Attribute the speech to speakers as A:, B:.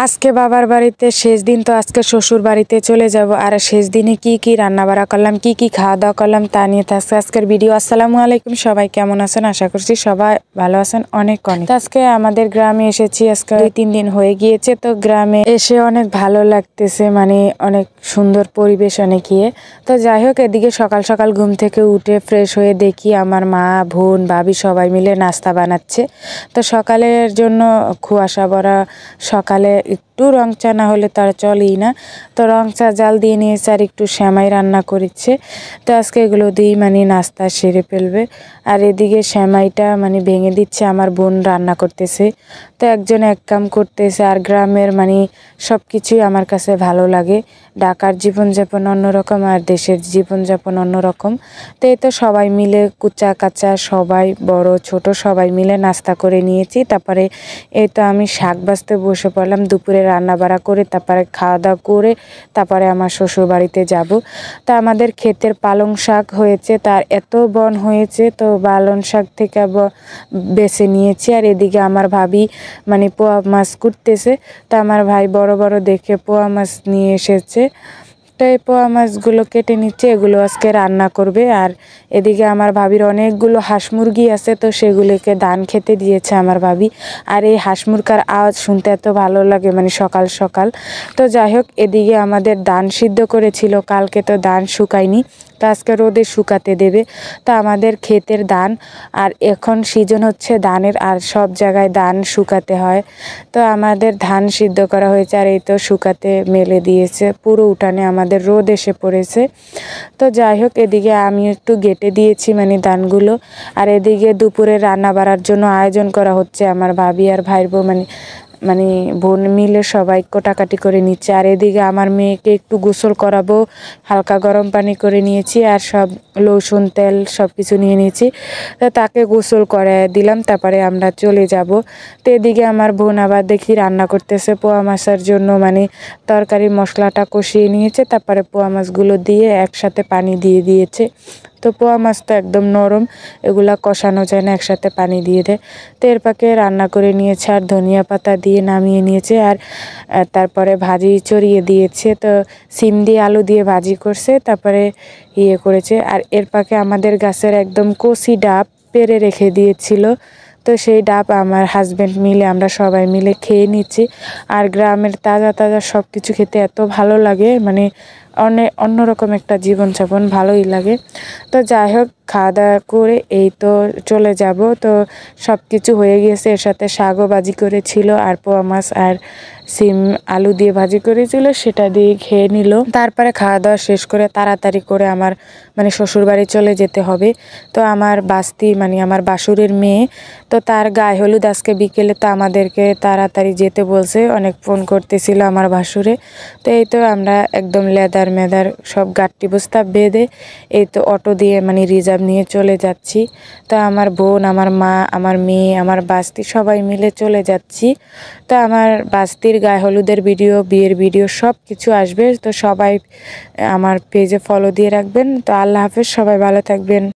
A: আজকে বাবার বাড়িতে শেষ দিন, তো আজকে শ্বশুর বাড়িতে চলে যাব। আর শেষ দিনে কি কি রান্না বাড়া করলাম, কি কি খাওয়া দাওয়া করলাম তা নিয়ে থাকছে আজকের ভিডিও। আসসালামু আলাইকুম, সবাই কেমন আছেন? আশা করছি সবাই ভালো আছেন, অনেক অনেক। তো আজকে আমাদের গ্রামে এসেছি, আজকে 2-3 দিন হয়ে গিয়েছে। তো গ্রামে এসে অনেক ভালো লাগতেছে, মানে অনেক সুন্দর পরিবেশ অনেক ইয়ে। তো যাই হোক, এদিকে সকাল সকাল ঘুম থেকে উঠে ফ্রেশ হয়ে দেখি আমার মা, বোন, ভাবি সবাই মিলে নাস্তা বানাচ্ছে। তো সকালের জন্য কুয়াশা ভরা সকালে একটু রং চা না হলে তার চলেই না। তো রং চা জাল দিয়ে নিয়েছে আর একটু সেমাই রান্না করেছে। তো আজকে এগুলো দিয়েই মানে নাস্তা সেরে ফেলবে। আর এদিকে সেমাইটা মানে ভেঙে দিচ্ছে আমার বোন, রান্না করতেছে। তো একজন এক কাম করতেছে। আর গ্রামের মানে সব কিছুই আমার কাছে ভালো লাগে। ঢাকার জীবনযাপন অন্যরকম আর দেশের জীবনযাপন অন্যরকম। তো এই তো সবাই মিলে কুচা কাচা সবাই বড় ছোট সবাই মিলে নাস্তা করে নিয়েছি। তারপরে এই তো আমি শাক বাছতে বসে পড়লাম, দুপুরে রান্না বাড়া করে তারপরে খাওয়া দাওয়া করে তারপরে আমার শ্বশুর বাড়িতে যাব। তা আমাদের ক্ষেতের পালং শাক হয়েছে, তার এত বন হয়েছে, তো পালং শাক থেকে বেছে নিয়েছি। আর এদিকে আমার ভাবি মানে পোয়া মাছ কুটতেছে। তা আমার ভাই বড় বড় দেখে পোয়া মাছ নিয়ে এসেছে। তো এই পোয়া মাছগুলো কেটে নিচ্ছে, এগুলো আজকে রান্না করবে। আর এদিকে আমার ভাবির অনেকগুলো হাঁস মুরগি আছে, তো সেগুলোকে ধান খেতে দিয়েছে আমার ভাবি। আর এই হাঁস মুরগার আওয়াজ শুনতে এত ভালো লাগে, মানে সকাল সকাল। তো যাই হোক, এদিকে আমাদের ধান সিদ্ধ করেছিল কালকে, তো ধান শুকায়নি, তো আজকে রোদে শুকাতে দেবে। তো আমাদের ক্ষেতের ধান, আর এখন সিজন হচ্ছে ধানের, আর সব জায়গায় ধান শুকাতে হয়। তো আমাদের ধান সিদ্ধ করা হয়েছে, আর এই তো শুকাতে মেলে দিয়েছে। পুরো উঠানে আমাদের রোদ এসে পড়েছে। তো যাই হোক, এদিকে আমি একটু গেটে দিয়েছি মানে ধানগুলো। আর এদিকে দুপুরে রান্না বাড়ার জন্য আয়োজন করা হচ্ছে, আমার ভাবি আর ভাইয়ের বউ মানে মানে বোন মিলে সবাই কোটাকাটি করে নিচ্ছে। আর এদিকে আমার মেয়েকে একটু গোসল করাবো, হালকা গরম পানি করে নিয়েছি, আর সব লোশন তেল সব কিছু নিয়ে নিয়েছি। তো তাকে গোসল করে দিলাম, তারপরে আমরা চলে যাব। তো এদিকে আমার বোন আবার দেখি রান্না করতেছে পোয়া মাছের জন্য, মানে তরকারি মশলাটা কষিয়ে নিয়েছে, তারপরে পোয়া মাছগুলো দিয়ে একসাথে পানি দিয়ে দিয়েছে। তো পোয়া মাছ তো একদম নরম, এগুলা কষানো যায় না, একসাথে পানি দিয়ে দেয়। তো এর পাকে রান্না করে নিয়েছে, আর ধনিয়া পাতা দিয়ে নামিয়ে নিয়েছে। আর তারপরে ভাজি চড়িয়ে দিয়েছে। তো সিম দিয়ে আলু দিয়ে ভাজি করছে, তারপরে ইয়ে করেছে। আর এর পাকে আমাদের গাছের একদম কচি ডাব পেড়ে রেখে দিয়েছিল। তো সেই ডাব আমার হাজব্যান্ড মিলে আমরা সবাই মিলে খেয়ে নিচ্ছি। আর গ্রামের তাজা তাজা সব কিছু খেতে এত ভালো লাগে, মানে অন্যরকম একটা জীবনযাপন, ভালোই লাগে। তো যাই হোক, খাওয়া দাওয়া করে এই তো চলে যাব। তো সব কিছু হয়ে গিয়েছে, এর সাথে শাকও ভাজি করেছিল, আর পোয়া মাছ আর সিম আলু দিয়ে ভাজি করেছিল, সেটা দিয়ে খেয়ে নিল। তারপরে খাওয়া দাওয়া শেষ করে তাড়াতাড়ি করে আমার মানে শ্বশুরবাড়ি চলে যেতে হবে। তো আমার বাস্তি মানে আমার বাসুরের মেয়ে, তো তার গায়ে হলুদ আজকে বিকেলে, তো আমাদেরকে তাড়াতাড়ি যেতে বলছে, অনেক ফোন করতেছিল আমার বাসুরে। তো এই তো আমরা একদম লেদার মেদার সব গাট্টি বস্তা বেঁধে এই তো অটো দিয়ে মানে রিজার্ভ নিয়ে চলে যাচ্ছি। তো আমার বোন, আমার মা, আমার মেয়ে, আমার বাস্তি সবাই মিলে চলে যাচ্ছি। তো আমার বাস্তির গায়ে হলুদের ভিডিও, বিয়ের ভিডিও সব কিছু আসবে। তো সবাই আমার পেজে ফলো দিয়ে রাখবেন। তো আল্লাহ হাফেজ, সবাই ভালো থাকবেন।